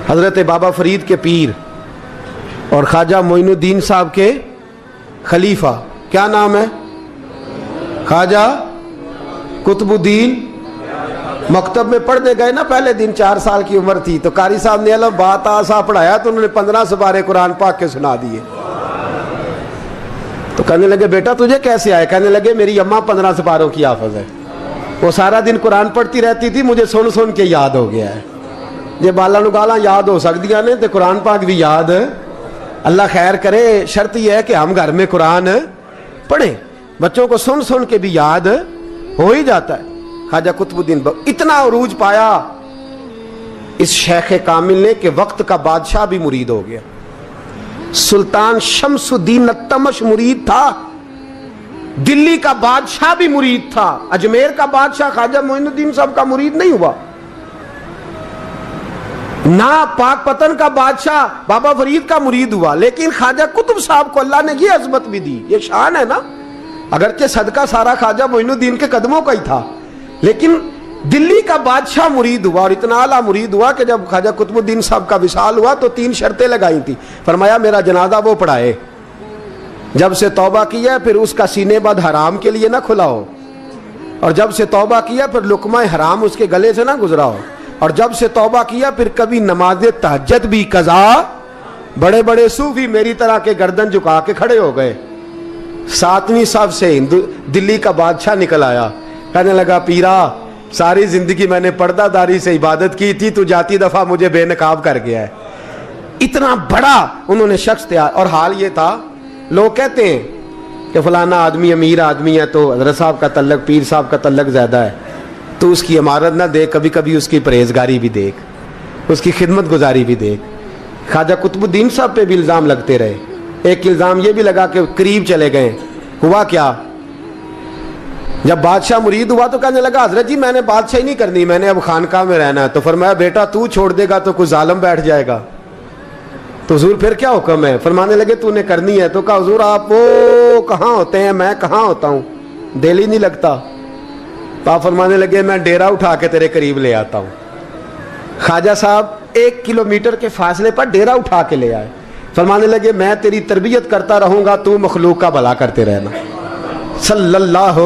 حضرت بابا فرید کے پیر اور خواجہ معین الدین صاحب کے خلیفہ، کیا نام ہے؟ خواجہ قطب الدین۔ مکتب میں پڑھنے گئے نا، پہلے دن 4 سال کی عمر تھی تو قاری صاحب نے الف با تا سا پڑھایا تو انہوں نے 15 سپارے قرآن پاک کے سنا دیے۔ تو کہنے لگے بیٹا تجھے کیسے آئے؟ کہنے لگے میری اماں 15 سپاروں کی حافظ ہے، وہ سارا دن قرآن پڑھتی رہتی تھی، مجھے سن سن کے یاد ہو گیا ہے۔ یہ بالا نو گالا یاد ہو سکدیاں نے تو قرآن پاک بھی یاد، اللہ خیر کرے۔ شرط یہ ہے کہ ہم گھر میں قرآن پڑھیں، بچوں کو سن سن کے بھی یاد ہو ہی جاتا ہے۔ خواجہ قطب الدین اتنا عروج پایا اس شیخ کامل نے کہ وقت کا بادشاہ بھی مرید ہو گیا۔ سلطان شمس الدین التمش مرید تھا، دلی کا بادشاہ بھی مرید تھا، اجمیر کا بادشاہ خواجہ معین الدین صاحب کا مرید نہیں ہوا، نہ پاک پتن کا بادشاہ بابا فرید کا مرید ہوا، لیکن خواجہ قطب صاحب کو اللہ نے یہ عظمت بھی دی۔ یہ شان ہے نا، اگرچہ صدقہ سارا خواجہ معین الدین کے قدموں کا ہی تھا، لیکن دلی کا بادشاہ مرید ہوا، اور اتنا اعلیٰ مرید ہوا کہ جب خواجہ قطب الدین صاحب کا وصال ہوا تو 3 شرطیں لگائی تھی۔ فرمایا میرا جنازہ وہ پڑھائے، جب سے توبہ کیا پھر اس کا سینے بد حرام کے لیے نہ کھلا ہو، اور جب سے توبہ کیا پھر لقمہ حرام اس کے گلے سے نہ گزرا ہو، اور جب سے توبہ کیا پھر کبھی نماز تہجد بھی قضا۔ بڑے بڑے صوفی میری طرح کے گردن جھکا کے کھڑے ہو گئے۔ 7ویں صف سے دلی کا بادشاہ نکل آیا، کہنے لگا پیرا ساری زندگی میں نے پردہ داری سے عبادت کی تھی، تو جاتی دفعہ مجھے بے نقاب کر گیا ہے۔ اتنا بڑا انہوں نے شخص تیار، اور حال یہ تھا لوگ کہتے ہیں کہ فلانا آدمی امیر آدمی ہے تو حضرت صاحب کا تعلق پیر صاحب کا تعلق زیادہ ہے، تو اس کی عمارت نہ دیکھ، کبھی کبھی اس کی پرہیزگاری بھی دیکھ، اس کی خدمت گزاری بھی دیکھ۔ خواجہ قطب الدین صاحب پہ بھی الزام لگتے رہے۔ ایک الزام یہ بھی لگا کہ قریب چلے گئے۔ ہوا کیا؟ جب بادشاہ مرید ہوا تو کہنے لگا حضرت جی میں نے بادشاہی نہیں کرنی، میں نے اب خانقاہ میں رہنا ہے۔ تو فرمایا بیٹا تو چھوڑ دے گا تو کوئی ظالم بیٹھ جائے گا، تو حضور پھر کیا حکم ہے؟ فرمانے لگے تو نے کرنی ہے۔ تو کہا حضور آپ وہ کہاں ہوتے ہیں، میں کہاں ہوتا ہوں، دل ہی نہیں لگتا۔ تو آپ فرمانے لگے میں ڈیرا اٹھا کے تیرے قریب لے آتا ہوں۔ خواجہ صاحب 1 کلومیٹر کے فاصلے پر ڈیرا اٹھا کے لے آئے۔ فرمانے لگے میں تیری تربیت کرتا رہوں گا، تو مخلوق کا بھلا کرتے رہنا۔ صلی اللہ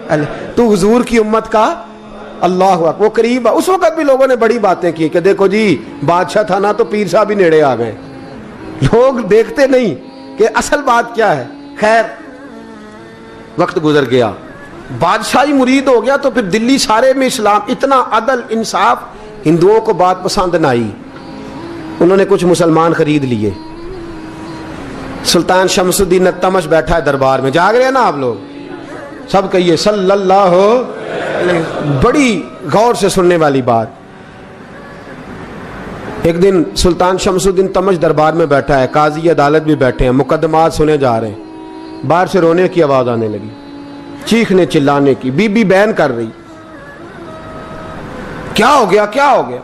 علیہ، تو حضور کی امت کا اللہ اکبر۔ وہ قریب، اس وقت بھی لوگوں نے بڑی باتیں کی کہ دیکھو جی بادشاہ تھا نا تو پیر صاحب بھی نیڑے آ گئے۔ لوگ دیکھتے نہیں کہ اصل بات کیا ہے۔ خیر وقت گزر گیا، بادشاہی مرید ہو گیا، تو پھر دلی سارے میں اسلام، اتنا عدل انصاف، ہندوؤں کو بات پسند نہ آئی، انہوں نے کچھ مسلمان خرید لیے۔ سلطان شمس الدین التمش بیٹھا ہے دربار میں، جاگ رہے ہیں نا آپ لوگ سب، کہیے صلی اللہ علیہ۔ بڑی غور سے سننے والی بات۔ ایک دن سلطان شمس الدین تمش دربار میں بیٹھا ہے، قاضی عدالت بھی بیٹھے ہیں، مقدمات سنے جا رہے ہیں۔ باہر سے رونے کی آواز آنے لگی، چیخنے چلانے کی، بی بی بیان کر رہی۔ کیا ہو گیا کیا ہو گیا؟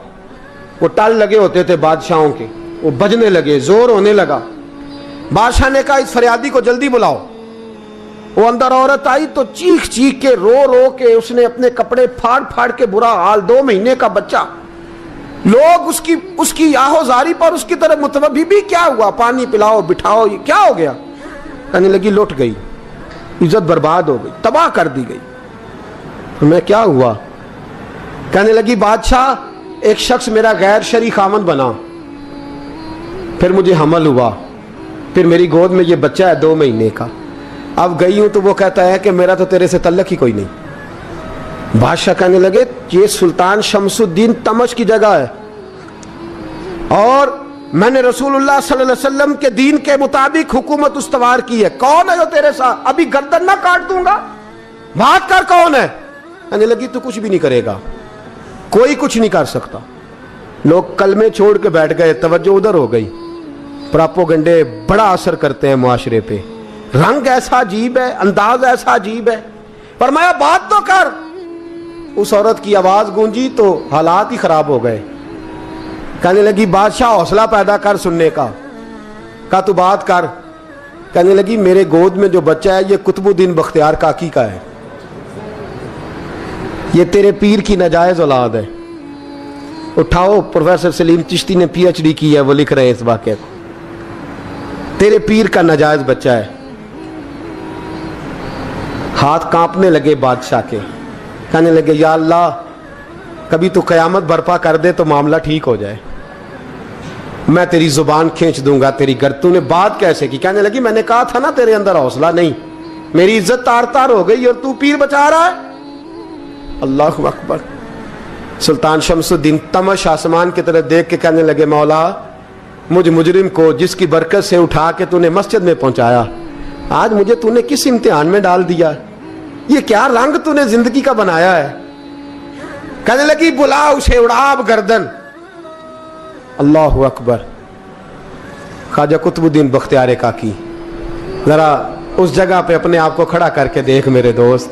وہ ٹال لگے ہوتے تھے بادشاہوں کے، وہ بجنے لگے، زور ہونے لگا۔ بادشاہ نے کہا اس فریادی کو جلدی بلاؤ۔ وہ اندر عورت آئی تو چیخ چیخ کے رو رو کے اس نے اپنے کپڑے پھاڑ پھاڑ کے، برا حال، 2 مہینے کا بچہ، لوگ اس کی آہو زاری پر اس کی طرف متوجہ۔ بھی کیا ہوا؟ پانی پلاؤ بٹھاؤ، یہ کیا ہو گیا؟ کہنے لگی لٹ گئی، عزت برباد ہو گئی، تباہ کر دی گئی۔ میں کیا ہوا؟ کہنے لگی بادشاہ ایک شخص میرا غیر شرعی خامند بنا، پھر مجھے حمل ہوا، پھر میری گود میں یہ بچہ ہے 2 مہینے کا، اب گئی ہوں تو وہ کہتا ہے کہ میرا تو تیرے سے تعلق ہی کوئی نہیں۔ بادشاہ کہنے لگے یہ سلطان شمس الدین تمش کی جگہ ہے، اور میں نے رسول اللہ صلی اللہ علیہ وسلم کے دین کے مطابق حکومت استوار کی ہے، کون ہے جو تیرے ساتھ؟ ابھی گردن نہ کاٹ دوں گا، بات کر کون ہے؟ کہنے لگی تو کچھ بھی نہیں کرے گا، کوئی کچھ نہیں کر سکتا۔ لوگ کلمے چھوڑ کے بیٹھ گئے، توجہ ادھر ہو گئی۔ پراپوگنڈے بڑا اثر کرتے ہیں معاشرے پہ، رنگ ایسا عجیب ہے، انداز ایسا عجیب ہے۔ فرمایا بات تو کر۔ اس عورت کی آواز گونجی تو حالات ہی خراب ہو گئے۔ کہنے لگی بادشاہ حوصلہ پیدا کر سننے کا۔ کہا تو بات کر۔ کہنے لگی میرے گود میں جو بچہ ہے یہ قطب الدین بختیار کاکی کا ہے، یہ تیرے پیر کی ناجائز اولاد ہے، اٹھاؤ, پروفیسر سلیم چشتی نے پی ایچ ڈی کی ہے, وہ لکھ رہے ہیں اس واقعے کو. تیرے پیر کا ناجائز بچہ ہے. ہاتھ کانپنے لگے بادشاہ کے, کہنے لگے یا اللہ کبھی تو قیامت برپا کر دے تو معاملہ ٹھیک ہو جائے, میں تیری زبان کھینچ دوں گا تیری تو نے بات کیسے کی؟ کہنے لگی میں نے کہا تھا نا تیرے اندر حوصلہ نہیں, میری عزت تار تار ہو گئی اور تو پیر بچا رہا ہے. اللہ اکبر. سلطان شمس الدین تمش آسمان کی طرف دیکھ کے کہنے لگے مولا مجھ مجرم کو جس کی برکت سے اٹھا کے تو نے مسجد میں پہنچایا, آج مجھے تو نے کس امتحان میں ڈال دیا؟ یہ کیا رنگ تو نے زندگی کا بنایا ہے؟ کہنے لگی بلا اسے, اڑاب گردن. اللہ اکبر. خواجہ قطب الدین بختیار کاکی, ذرا اس جگہ پہ اپنے آپ کو کھڑا کر کے دیکھ میرے دوست.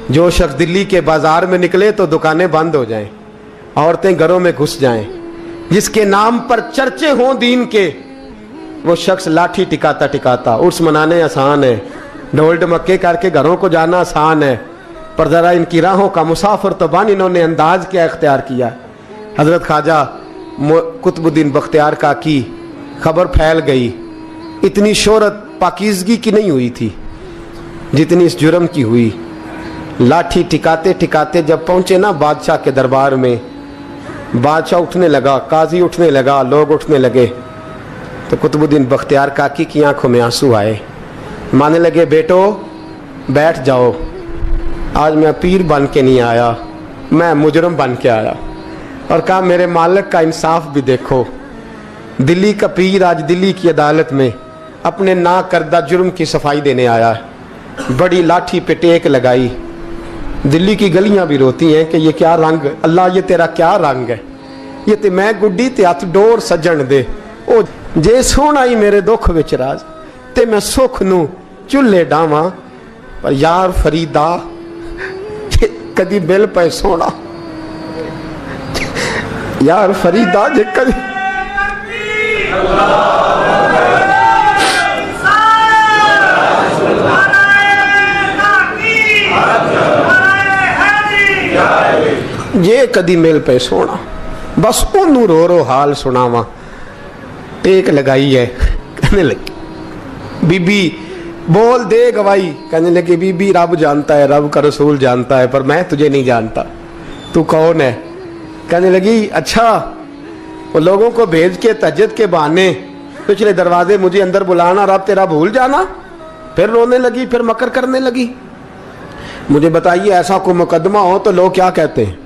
جو شخص دلی کے بازار میں نکلے تو دکانیں بند ہو جائیں, عورتیں گھروں میں گھس جائیں, جس کے نام پر چرچے ہوں دین کے, وہ شخص لاٹھی ٹکاتا ٹکاتا. عرس منانے آسان ہے, ڈھول ڈمکے کر کے گھروں کو جانا آسان ہے, پر ذرا ان کی راہوں کا مسافر تو بن انہوں نے انداز کیا اختیار کیا. حضرت خواجہ قطب الدین بختیار کاکی, خبر پھیل گئی. اتنی شہرت پاکیزگی کی نہیں ہوئی تھی جتنی اس جرم کی ہوئی. لاٹھی ٹکاتے ٹکاتے جب پہنچے نا بادشاہ کے دربار میں, بادشاہ اٹھنے لگا, قاضی اٹھنے لگا, لوگ اٹھنے لگے, تو قطب الدین بختیار کاکی کی آنکھوں میں آنسو آئے. مانے لگے بیٹو بیٹھ جاؤ, آج میں پیر بن کے نہیں آیا, میں مجرم بن کے آیا. اور کہا میرے مالک کا انصاف بھی دیکھو, دلی کا پیر آج دلی کی عدالت میں اپنے نا کردہ جرم کی صفائی دینے آیا ہے. بڑی لاٹھی پہ ٹیک لگائی. دلی کی گلیاں بھی روتی ہیں کہ یہ کیا رنگ, اللہ یہ تیرا کیا رنگ ہے, یہ تے میں گڈی تے ہاتھ ڈور سجن دے, او جے سونا ہی میرے دکھ وچ راز, تے میں سکھ نو چولہے ڈاواں, پر یار فریدا کدی بل پہ سونا, یار فریدا جے کدی یہ کدی مل پہ سونا, بس انہوں رو رو حال سناواں. ٹیک لگائی ہے, کہنے لگی بی بی بول دے گواہی. کہنے لگی بی بی رب جانتا ہے, رب کا رسول جانتا ہے, پر میں تجھے نہیں جانتا, تو کون ہے؟ کہنے لگی اچھا وہ لوگوں کو بھیج کے تہجد کے بہانے پچھلے دروازے مجھے اندر بلانا, رب تیرا بھول جانا. پھر رونے لگی, پھر مکر کرنے لگی. مجھے بتائیے ایسا کوئی مقدمہ ہو تو لوگ کیا کہتے ہیں؟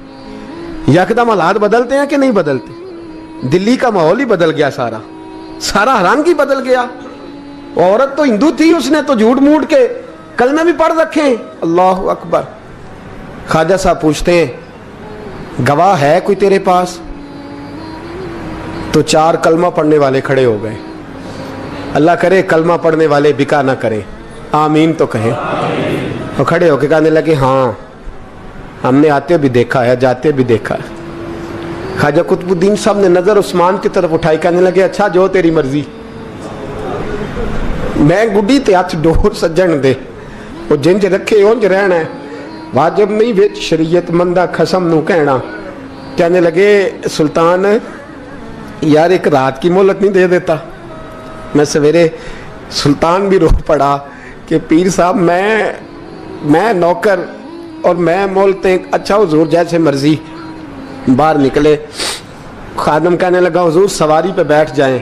یکدم حالات بدلتے ہیں کہ نہیں بدلتے؟ دلی کا ماحول ہی بدل گیا, سارا رنگ ہی بدل گیا. عورت تو ہندو تھی, اس نے تو جھوٹ موٹ کے کلمے بھی پڑھ رکھے. اللہ اکبر. خواجہ صاحب پوچھتے ہیں گواہ ہے کوئی تیرے پاس؟ تو 4 کلمہ پڑھنے والے کھڑے ہو گئے. اللہ کرے کلمہ پڑھنے والے بکا نہ کرے, آمین تو کہیں. اور کھڑے ہو کے کہنے لگے ہاں ہم نے آتے بھی دیکھا ہے, جاتے بھی دیکھا ہے. خواجہ قطب الدین صاحب نے نظر عثمان کی طرف اٹھائی, کہنے لگے اچھا جو تیری مرضی, میں گڈی تے ہاتھ ڈور سجن دے, وہ جنج رکھے اونج رہنا ہے, واجب نہیں وچ شریعت مندہ قسم نو کہنا. کہنے لگے سلطان یار ایک رات کی مہلت نہیں دے دیتا؟ میں سویرے سلطان بھی رو پڑا کہ پیر صاحب میں نوکر اور میں مولتے. اچھا حضور جیسے مرضی. باہر نکلے, خادم کہنے لگا حضور سواری پہ بیٹھ جائیں.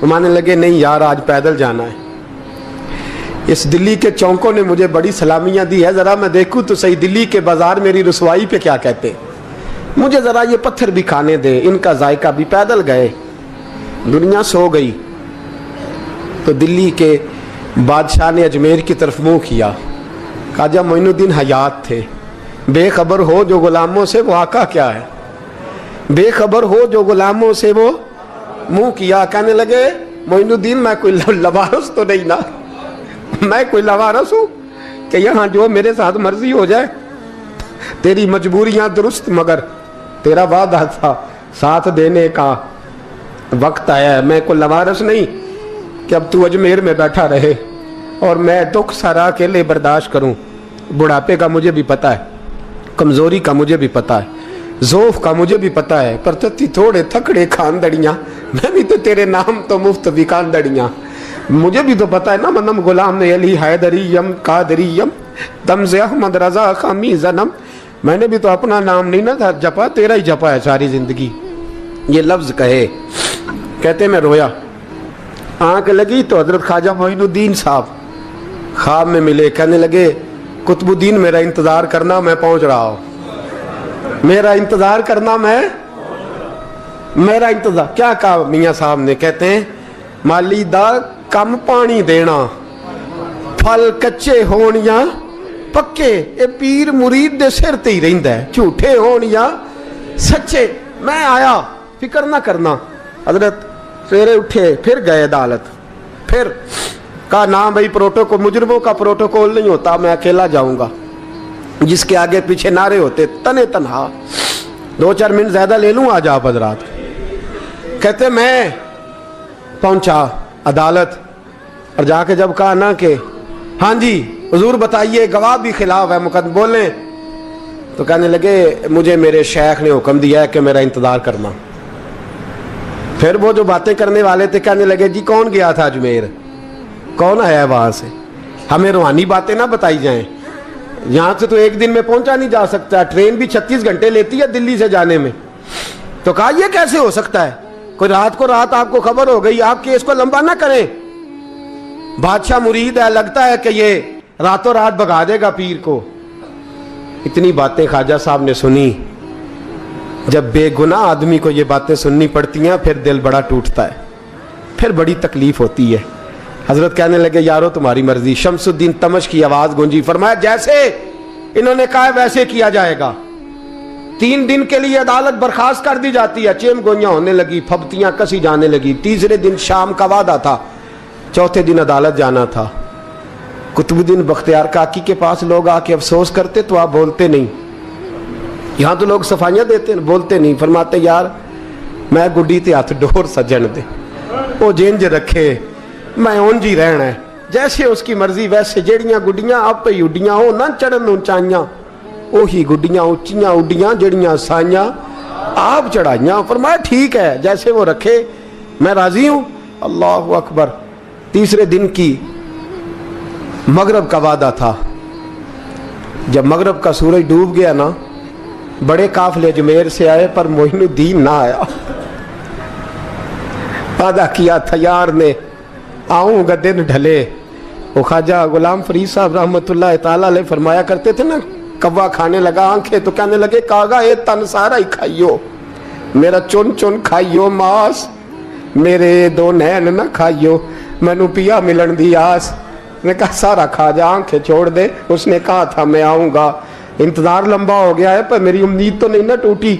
وہ مانے لگے نہیں یار آج پیدل جانا ہے. اس دلی کے چونکوں نے مجھے بڑی سلامیاں دی ہے, ذرا میں دیکھوں تو صحیح دلی کے بازار میری رسوائی پہ کیا کہتے, مجھے ذرا یہ پتھر بھی کھانے دے, ان کا ذائقہ بھی. پیدل گئے, دنیا سو گئی. تو دلی کے بادشاہ نے اجمیر کی طرف منہ کیا. خواجہ معین الدین حیات تھے. بے خبر ہو جو غلاموں سے وہ آقا کیا ہے, بے خبر ہو جو غلاموں سے وہ منہ کیا. کہنے لگے معین الدین میں کوئی لوارث تو نہیں نا, میں کوئی لوارث ہوں کہ یہاں جو میرے ساتھ مرضی ہو جائے؟ تیری مجبوریاں درست, مگر تیرا وعدہ تھا ساتھ دینے کا, وقت آیا ہے. میں کوئی لوارث نہیں کہ اب تو اجمیر میں بیٹھا رہے اور میں دکھ سارا اکیلے برداشت کروں. بڑھاپے کا مجھے بھی پتہ ہے, کمزوری کا مجھے بھی پتہ ہے. ज़ोफ़ का मुझे भी पता है, पर तत्ती थोड़े थकड़े खानदड़ियाँ, मैं भी तो तेरे नाम तो मुफ्त भी खानदड़ियाँ। मुझे भी तो पता है ना, मनम गुलाम ने अली हैदरियम कादरियम तमज़े अहमद रज़ा खामी ज़नम। मैंने भी तो अपना नाम नहीं ना जपा, तेरा ही जपा है सारी ज़िंदगी। ये लफ्ज़ कहे, कहते मैं रोया, आँख लगी तो हज़रत ख्वाजा मोइनुद्दीन साहब ख्वाब में मिले। कहने लगे कुतुबुद्दीन मेरा इंतज़ार करना, मैं पहुँच रहा हूँ। मेरा इंतज़ार करना, मेरा इंतज़ार। क्या कहा मियाँ साहब ने? कहते हैं माली दा कम पानी देना, फल कच्चे होण या पक्के, ये पीर मुरीद दे सिर ते ही रहिंदा है, झूठे होण या सच्चे। मैं आया, फिक्र ना करना। हजरत सवेरे उठे, फिर गए अदालत, फिर कहा ना भाई प्रोटोकॉल, मुजरमों का प्रोटोकॉल नहीं होता, मैं अकेला जाऊंगा। जिसके आगे पीछे नारे होते तने तनहा। 2-4 मिनट ज्यादा ले लूं आज आप हजरात। कहते मैं पहुंचा अदालत और जाके जब कहा ना कि हाँ जी हुजूर बताइए, गवाह भी खिलाफ है, मुकदमा बोलें, तो कहने लगे मुझे मेरे शेख ने हुक्म दिया है कि मेरा इंतजार करना। फिर वो जो बातें करने वाले थे कहने लगे जी कौन गया था अजमेर, कौन आया है वहां से, हमें रूहानी बातें ना बताई जाएं। यहाँ से तो एक दिन में पहुंचा नहीं जा सकता, ट्रेन भी 36 घंटे लेती है दिल्ली से जाने में। तो कहा यह कैसे हो सकता है, कोई रात को रात आपको खबर हो गई, आप केस को लंबा ना करें, बादशाह मुरीद है, लगता है कि ये रातों रात भगा देगा पीर को। इतनी बातें ख्वाजा साहब ने सुनी। जब बेगुनाह आदमी को ये बातें सुननी पड़ती हैं फिर दिल बड़ा टूटता है, फिर बड़ी तकलीफ होती है। हजरत कहने लगे यारो तुम्हारी मर्जी। शमसुद्दीन तमश की आवाज गूंजी, फरमाया जैसे इन्होंने कहा वैसे किया जाएगा। 3 दिन के लिए अदालत बर्खास्त कर दी जाती है। चेम गोइयां होने लगी, फबतियां कसी जाने लगी। तीसरे दिन शाम का वादा था, चौथे दिन अदालत जाना था। कुतुबुद्दीन बख्तियार काकी के पास लोग आके अफसोस करते तो आप बोलते नहीं, यहाँ तो लोग सफाइयां देते बोलते नहीं। फरमाते यार मैं गुड्डी ते हथ डोर सजन दे, वो जिंज रखे मैं उंज ही रहना है, जैसे उसकी मर्जी वैसे। जेड़ियां गुड्डियां आप ही उड्डियां हो ना चढ़न ऊंचाइयां, ओही गुड्डियां उच्चियां उड्डियां जेड़ियां साइयां आप चढ़ाइयां। फरमाया ठीक है जैसे वो रखे मैं राजी हूं। अल्लाह अकबर। तीसरे दिन की मगरब का वादा था। जब मगरब का सूरज डूब गया ना, बड़े काफले अजमेर से आए पर मोइनुद्दीन ना आया। वादा किया था यार ने, आऊंगा दिन ढले। वो ख्वाजा गुलाम फरीद साहब रहमतुल्लाह ताला अलैह फरमाया करते थे ना, कव्वा खाने लगा आंखें तो कहने लगे कागा ये तन सारा ही खाइयो, मेरा चुन चुन खाइयो मास, मेरे 2 नैन ना खाइयो, मैनू पिया मिलन दी आस। ने कहा सारा खा जा, आंखें छोड़ दे। उसने कहा था मैं आऊंगा, इंतजार लंबा हो गया है पर मेरी उम्मीद तो नहीं ना टूटी।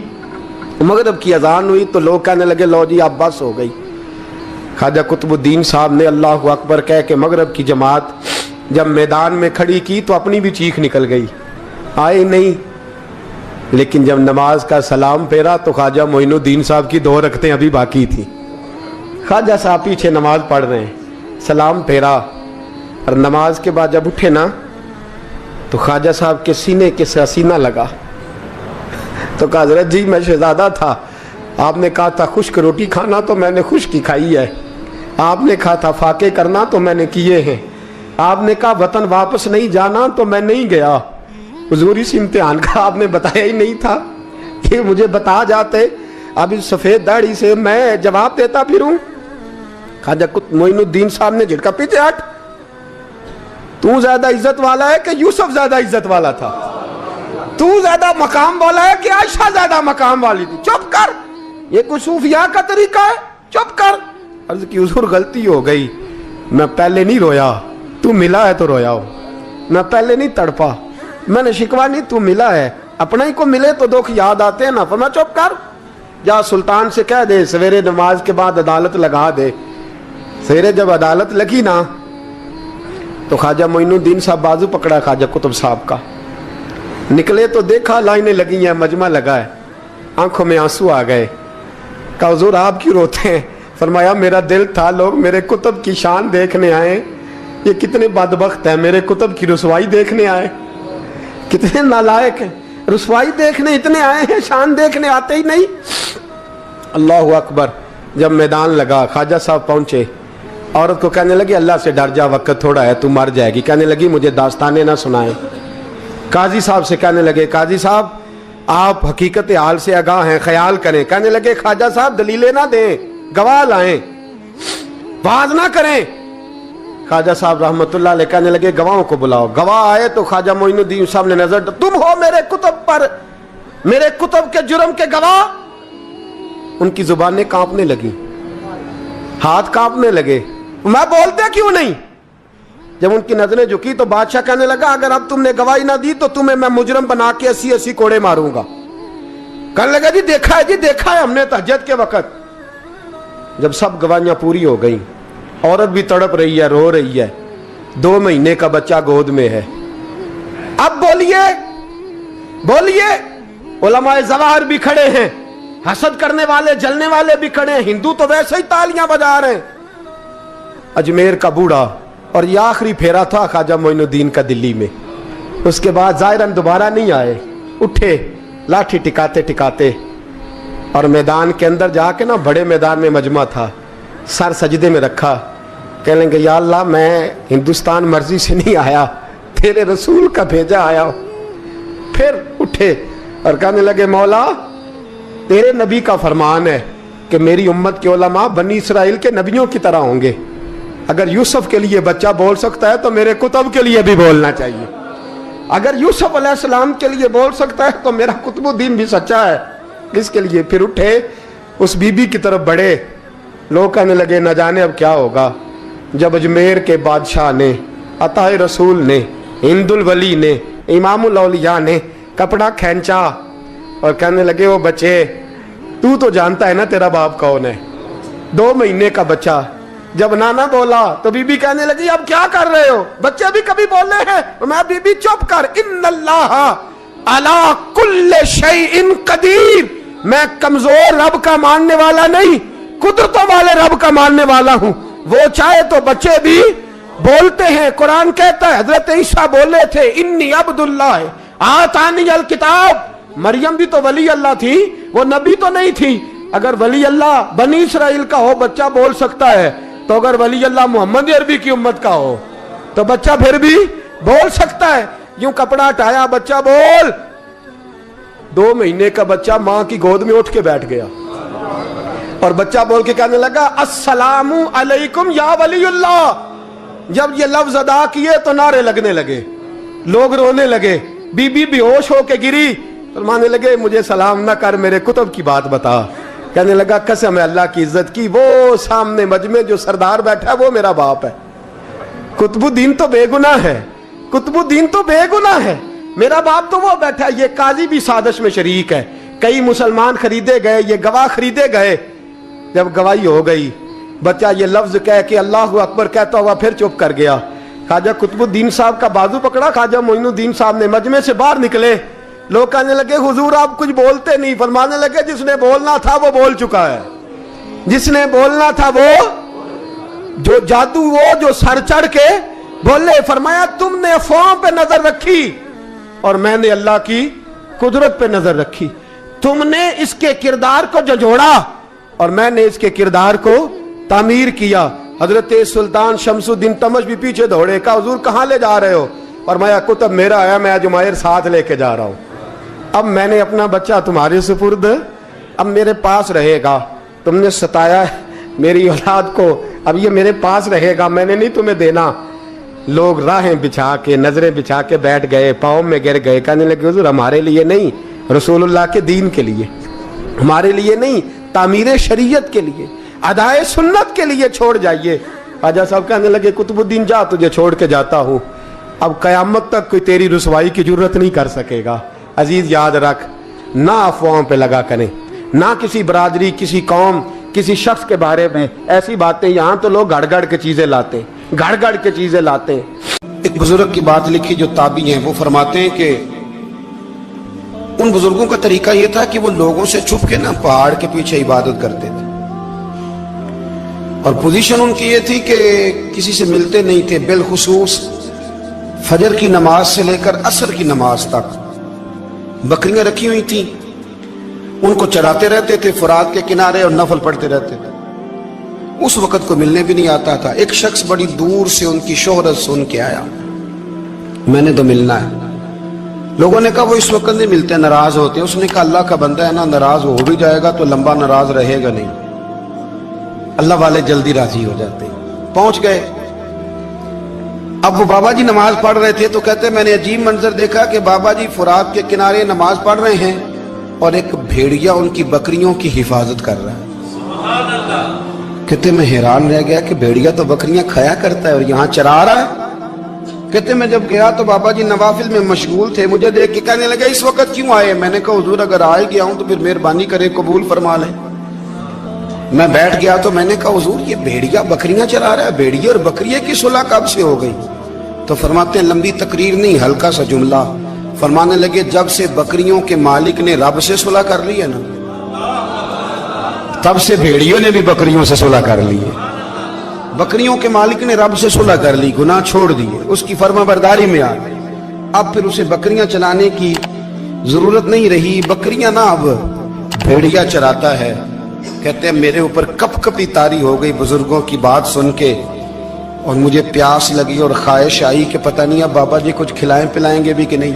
मगरिब की अजान हुई तो लोग कहने लगे लो जी अब बस हो गई। ख्वाजा कुतुबुद्दीन साहब ने अल्लाह अकबर कह के मगरिब की जमात जब मैदान में खड़ी की तो अपनी भी चीख निकल गई, आए नहीं। लेकिन जब नमाज का सलाम फेरा तो ख्वाजा मोइनुद्दीन साहब की 2 रकतें अभी बाकी थी। ख्वाजा साहब पीछे नमाज पढ़ रहे हैं, सलाम फेरा और नमाज के बाद जब उठे ना तो ख्वाजा साहब के सीने के सीना लगा। तो कहा हजरत जी मैं शहजादा था, आपने कहा था खुश्क रोटी खाना तो मैंने खुश्क ही खाई है, आपने कहा था फाके करना तो मैंने किए हैं, आपने कहा वतन वापस नहीं जाना तो मैं नहीं गया। हुजूर इस इम्तिहान का आपने बताया ही नहीं था, ये मुझे बता जाते अब इस सफेद दाढ़ी से मैं जवाब देता फिरूं। ख्वाजा मोइनुद्दीन साहब ने झटका, पीछे हट, तू ज्यादा इज्जत वाला है कि यूसुफ ज्यादा इज्जत वाला था, तू ज्यादा मकाम वाला है कि आयशा ज्यादा मकाम वाली थी, चुप कर, ये कोई सूफिया का तरीका है, चुप कर। अर्ज की हुजूर गलती हो गई, मैं पहले नहीं रोया, तू मिला है तो रोया हो, मैं पहले नहीं तड़पा, मैंने शिकवा नहीं, तू मिला है, अपना ही को मिले तो दुख याद आते हैं ना। फरमाया चुप कर, जा सुल्तान से कह दे सवेरे नमाज के बाद अदालत लगा दे। सवेरे जब अदालत लगी ना तो ख्वाजा मोइनुद्दीन साहब बाजू पकड़ा ख्वाजा कुतुब साहब का, निकले तो देखा लाइनें लगी हैं, मजमा लगा है, आंखों में आंसू आ गए। कहा हुजूर आप क्यों रोते हैं? फरमाया मेरा दिल था लोग मेरे कुतुब की शान देखने आए, ये कितने बदबख्त हैं, मेरे कुतुब की रुसवाई देखने आए, कितने नालायक हैं। रुसवाई देखने इतने आए हैं, शान देखने आते ही नहीं। अल्लाह अकबर। जब मैदान लगा, ख्वाजा साहब पहुंचे, औरत को कहने लगी अल्लाह से डर जा, वक्त थोड़ा है, तू मर जाएगी। कहने लगी मुझे दास्ताने ना सुनाए। काजी साहब से कहने लगे काजी साहब आप हकीकत हाल से आगाह हैं, ख्याल करें। कहने लगे ख्वाजा साहब दलीलें ना दें, गवाह लाएं, वाज ना करें। ख्वाजा साहब रहमतुल्लाह अलैह कहने लगे गवाहों को बुलाओ। गवाह आए तो ख्वाजा मोइनुद्दीन साहब ने नजर, तुम हो मेरे कुतुब पर, मेरे कुतुब के जुर्म के गवाह। उनकी जुबानें कांपने लगी, हाथ कांपने लगे, मैं बोलते क्यों नहीं। जब उनकी नजरें झुकी तो बादशाह कहने लगा अगर अब तुमने गवाही ना दी तो तुम्हें मैं मुजरम बना के 80-80 कोड़े मारूंगा। कहने लगा जी देखा है, जी देखा है हमने तहज्जुद के वक्त। जब सब गवाहियां पूरी हो गई, औरत भी तड़प रही है, रो रही है, 2 महीने का बच्चा गोद में है। अब बोलिए बोलिए, उलमाए ज़वाहिर भी खड़े हैं, हसद करने वाले जलने वाले भी खड़े हैं, हिंदू तो वैसे ही तालियां बजा रहे हैं। अजमेर का बूढ़ा, और ये आखिरी फेरा था ख्वाजा मोइनुद्दीन का दिल्ली में। उसके बाद ज़ाहिरन दोबारा नहीं आए, उठे लाठी टिकाते टिकाते और मैदान के अंदर जाके ना, बड़े मैदान में मजमा था, सर सजदे में रखा। कहने लगे या अल्लाह मैं हिंदुस्तान मर्जी से नहीं आया, तेरे रसूल का भेजा आया। फिर उठे और कहने लगे मौला तेरे नबी का फरमान है कि मेरी उम्मत के उलमा बनी इसराइल के नबियों की तरह होंगे। अगर यूसुफ के लिए बच्चा बोल सकता है तो मेरे कुतुब के लिए भी बोलना चाहिए। अगर यूसुफ अलैहिस्सलाम के लिए बोल सकता है तो मेरा कुतुबुद्दीन भी सच्चा है। इसके लिए फिर उठे, उस बीबी की तरफ बढ़े। लोग कहने लगे न जाने अब क्या होगा। जब अजमेर के बादशाह ने, अताए रसूल ने, हिंदुल वली ने, इमामुल औलिया ने कपड़ा खींचा और कहने लगे वो बच्चे तू तो जानता है ना तेरा बाप कौन है, 2 महीने का बच्चा। जब नाना बोला तो बीबी कहने लगी अब क्या कर रहे हो, बच्चे भी कभी बोले हैं। मैं बीबी चुप कर, इन्नल्लाह अला कुल्ले शैइन कदीर, मैं कमजोर रब का मानने वाला नहीं, कुदरतों वाले रब का मानने वाला हूं। वो चाहे तो बच्चे भी बोलते हैं। कुरान कहता है हजरत ईसा बोले थे इन्नी अब्दुल्लाह आतानी अल किताब। मरियम भी तो वली अल्लाह थी, वो नबी तो नहीं थी। अगर वली अल्लाह बनी इसराइल का हो बच्चा बोल सकता है, तो अगर वली अल्लाह मोहम्मद अरबी की उम्मत का हो तो बच्चा फिर भी बोल सकता है। यूं कपड़ा हटाया, बच्चा बोल। 2 महीने का बच्चा मां की गोद में उठ के बैठ गया और बच्चा बोल के कहने लगा अस्सलामु अलैकुम या वलीउल्लाह। जब ये लफ्ज अदा किए तो नारे लगने लगे, लोग रोने लगे, बीबी बेहोश होके गिरी। फरमाने लगे मुझे सलाम ना कर, मेरे कुतुब की बात बता। कहने लगा कसम है अल्लाह की इज्जत की, वो सामने मजमे जो सरदार बैठा है वो मेरा बाप है। कुतुबुद्दीन तो बेगुनाह है, कुतुबुद्दीन तो बेगुनाह है, मेरा बाप तो वो बैठा है। ये काजी भी साजिश में शरीक है, कई मुसलमान खरीदे गए, ये गवाह खरीदे गए। जब गवाही हो गई, बच्चा ये लफ्ज कह के अल्लाह अकबर कहता हुआ फिर चुप कर गया। ख्वाजा कुतुबुद्दीन साहब का बाजू पकड़ा ख्वाजा मोइनुद्दीन साहब ने, मजमे से बाहर निकले। लोग कहने लगे हुजूर आप कुछ बोलते नहीं। फरमाने लगे जिसने बोलना था वो बोल चुका है, जिसने बोलना था वो, जो जादू वो जो सर चढ़ के बोले। फरमाया तुमने अफवाहों पे नजर रखी और मैंने अल्लाह की कुदरत पे नजर रखी। तुमने इसके किरदार को झंझोड़ा और मैंने इसके किरदार को तामीर किया। हजरत सुल्तान शमसुद्दीन तमश भी पीछे दौड़े, कहा हुजूर कहां ले जा रहे हो। और मैं कुतुब मेरा आया, मैं जुमैर साथ लेके जा रहा हूं। अब मैंने अपना बच्चा तुम्हारे सुपुर्द, अब मेरे पास रहेगा। तुमने सताया मेरी औलाद को, अब ये मेरे पास रहेगा, मैंने नहीं तुम्हें देना। लोग राहें बिछा के, नजरें बिछा के बैठ गए, पाँव में गिर गए। कहने लगे हुजूर हमारे लिए नहीं, रसूलुल्लाह के दीन के लिए, हमारे लिए नहीं, तामीर शरीयत के लिए, अदाए सुन्नत के लिए छोड़ जाइए। ख्वाजा साहब कहने लगे कुतुबुद्दीन जा, तुझे छोड़ के जाता हूं, अब कयामत तक कोई तेरी रुसवाई की जरूरत नहीं कर सकेगा। अजीज याद रख, ना अफवाहों पे लगा करें, ना किसी बरादरी, किसी कौम, किसी शख्स के बारे में ऐसी बातें। यहां तो लोग गड़ के चीजें लाते, गड़ के चीजें लाते। एक बुजुर्ग की बात लिखी जो ताबी हैं, वो फरमाते हैं कि उन बुजुर्गों का तरीका ये था कि वो लोगों से छुप के ना पहाड़ के पीछे इबादत करते थे, और पोजीशन उनकी ये थी कि किसी से मिलते नहीं थे, बिलखुसूस फजर की नमाज से लेकर असर की नमाज तक बकरियां रखी हुई थी, उनको चराते रहते थे फुरात के किनारे और नफल पढ़ते रहते थे। उस वक्त को मिलने भी नहीं आता था। एक शख्स बड़ी दूर से उनकी शोहरत सुन के आया, मैंने तो मिलना है। लोगों ने कहा वो इस वक्त नहीं मिलते, नाराज होते हैं। उसने कहा अल्लाह का बंदा है ना, नाराज हो भी जाएगा तो लंबा नाराज रहेगा नहीं, अल्लाह वाले जल्दी राजी हो जाते हैं। पहुंच गए। अब वो बाबा जी नमाज पढ़ रहे थे तो कहते मैंने अजीब मंजर देखा कि बाबा जी फुरात के किनारे नमाज पढ़ रहे हैं और एक भेड़िया उनकी बकरियों की हिफाजत कर रहा है। कहते मैं हैरान रह गया कि भेड़िया तो बकरियां खाया करता है और यहाँ चरा रहा है। कहते मैं जब गया तो बाबा जी नवाफिल में मशगूल थे, मुझे देख के कहने लगे इस वक्त क्यों आए? मैंने कहा हुजूर अगर आ ही गया हूं तो फिर मेहरबानी करे कबूल फरमा ले। मैं बैठ गया तो मैंने कहा हुजूर ये भेड़िया बकरियां चरा रहा है, भेड़िया और बकरिया की सुलह कब से हो गई? तो फरमाते हैं लंबी तकरीर नहीं, हल्का सा जुमला। फरमाने लगे जब से बकरियों के मालिक ने रब से सुलह कर ली है ना, तब से भेड़ियों ने भी बकरियों से सुलह कर ली है। बकरियों के मालिक ने रब से सुलह कर ली, गुनाह छोड़ दिए, उसकी फर्माबरदारी में आ गए। अब फिर उसे बकरियां चलाने की जरूरत नहीं रही, बकरियां ना अब भेड़िया चराता है। कहते हैं मेरे ऊपर कपकपी तारी हो गई बुजुर्गों की बात सुन के, और मुझे प्यास लगी और ख्वाहिश आई कि पता नहीं अब बाबा जी कुछ खिलाएं पिलाएंगे भी कि नहीं,